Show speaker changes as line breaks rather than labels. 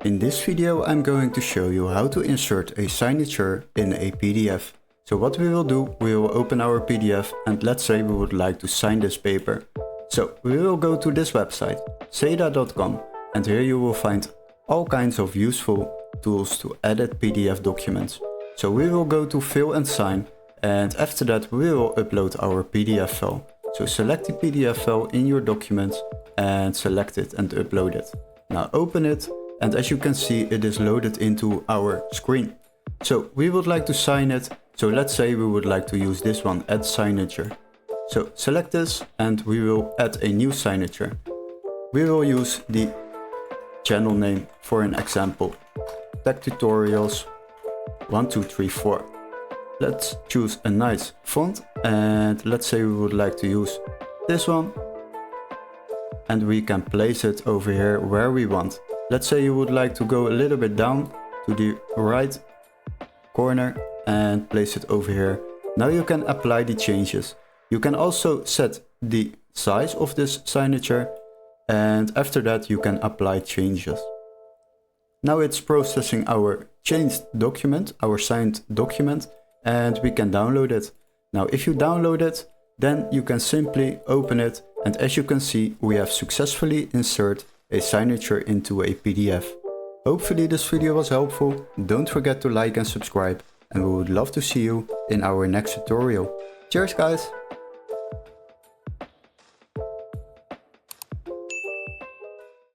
In this video I'm going to show you how to insert a signature in a PDF. So what we will do, we will open our PDF and let's say we would like to sign this paper. So we will go to this website, seda.com, and here you will find all kinds of useful tools to edit PDF documents. So we will go to Fill and Sign, and after that we will upload our PDF file. So select the PDF file in your documents and select it and upload it. Now open it, and as you can see it is loaded into our screen. So we would like to sign it, so let's say we would like to use this one, add signature. So select this and we will add a new signature. We will use the channel name for an example, Tech Tutorials 1234. Let's choose a nice font and let's say we would like to use this one, and we can place it over here where we want. Let's say you would like to go a little bit down to the right corner and place it over here. Now you can apply the changes. You can also set the size of this signature, and after that you can apply changes. Now it's processing our changed document, our signed document, and we can download it. Now if you download it, then you can simply open it, and as you can see we have successfully inserted a signature into a PDF. Hopefully this video was helpful. Don't forget to like and subscribe, and we would love to see you in our next tutorial. Cheers guys!